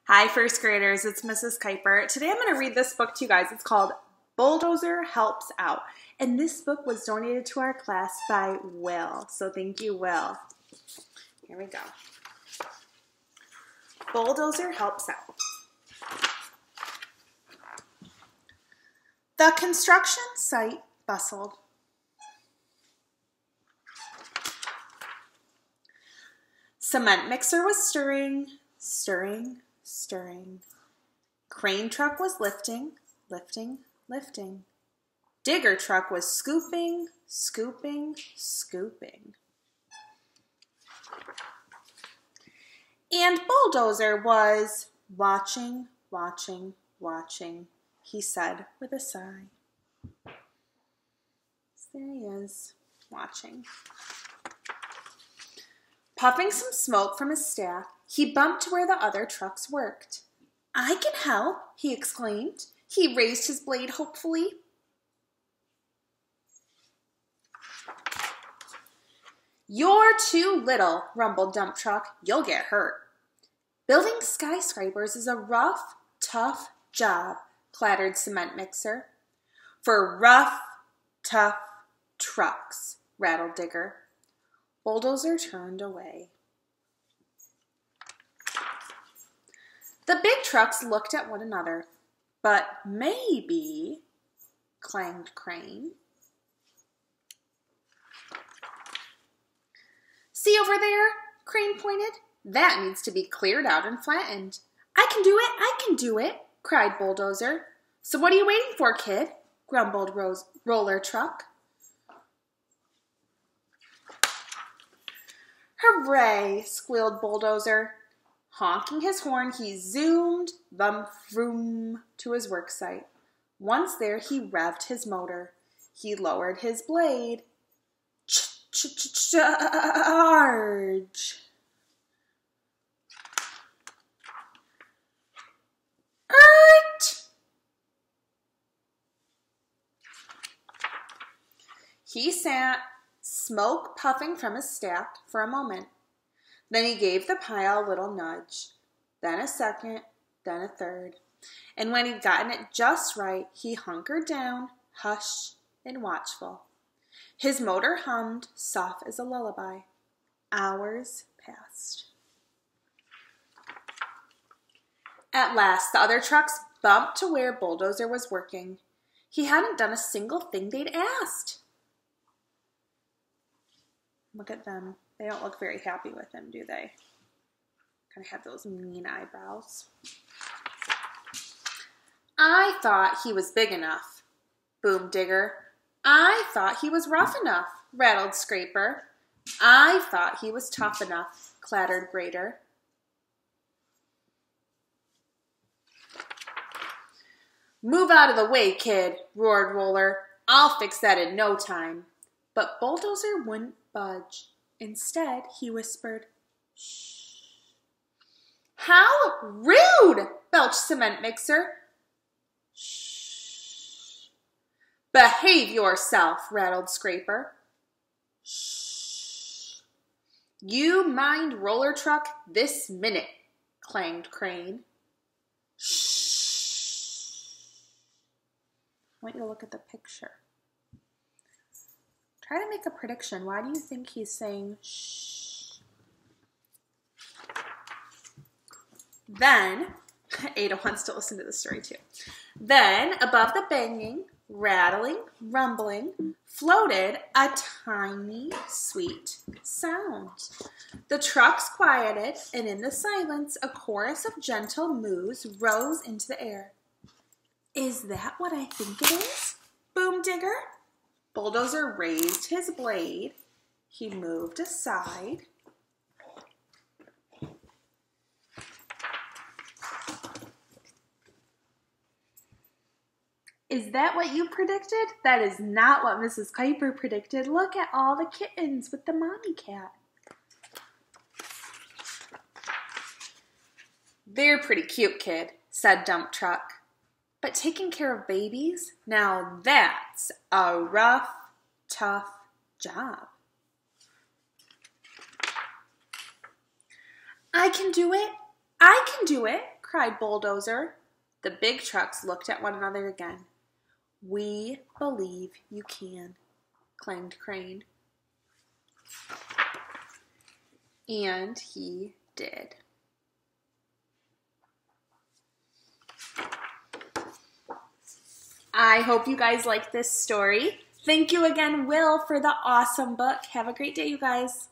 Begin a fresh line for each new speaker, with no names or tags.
Hi, first graders. It's Mrs. Kuiper. Today I'm going to read this book to you guys. It's called Bulldozer Helps Out. And this book was donated to our class by Will. So thank you, Will. Here we go. Bulldozer Helps Out. The construction site bustled. Cement mixer was stirring. Crane truck was lifting. Digger truck was scooping. And Bulldozer was watching, he said with a sigh. There he is, watching. Puffing some smoke from his staff, he bumped to where the other trucks worked. "I can help," he exclaimed. He raised his blade hopefully. "You're too little," rumbled Dump Truck. "You'll get hurt." "Building skyscrapers is a rough, tough job," clattered Cement Mixer. "For rough, tough trucks," rattled Digger. Bulldozer turned away. The big trucks looked at one another. "But maybe," clanged Crane. "See over there?" Crane pointed. "That needs to be cleared out and flattened." I can do it, cried Bulldozer. "So what are you waiting for, kid?" grumbled Roller Truck. "Hooray!" squealed Bulldozer. Honking his horn, he zoomed, vroom, to his work site. Once there, he revved his motor. He lowered his blade. Charge! Ert! He sat, smoke puffing from his staff, for a moment. Then he gave the pile a little nudge, then a second, then a third. And when he'd gotten it just right, he hunkered down, hushed and watchful. His motor hummed, soft as a lullaby. Hours passed. At last, the other trucks bumped to where Bulldozer was working. He hadn't done a single thing they'd asked. Look at them. They don't look very happy with him, do they? Kind of have those mean eyebrows. "I thought he was big enough," boomed Digger. "I thought he was rough enough," rattled Scraper. "I thought he was tough enough," clattered Grader. "Move out of the way, kid," roared Roller. "I'll fix that in no time." But Bulldozer wouldn't budge. Instead, he whispered, "Shh." "How rude!" belched Cement Mixer. "Shh." "Behave yourself," rattled Scraper. "Shh." "You mind Roller Truck this minute," clanged Crane. "Shh." I want you to look at the picture. Try to make a prediction. Why do you think he's saying shh? Then, Ada wants to listen to the story too. Then, above the banging, rattling, rumbling, floated a tiny, sweet sound. The trucks quieted, and in the silence, a chorus of gentle moos rose into the air. "Is that what I think it is?" boomed Digger. Bulldozer raised his blade. He moved aside. "Is that what you predicted?" "That is not what Mrs. Kuiper predicted. Look at all the kittens with the mommy cat." "They're pretty cute, kid," said Dump Truck. "But taking care of babies? Now that's a rough, tough job." "I can do it, cried Bulldozer. The big trucks looked at one another again. We believe you can, claimed Crane. And he did. I hope you guys like this story. Thank you again, Will, for the awesome book. Have a great day, you guys.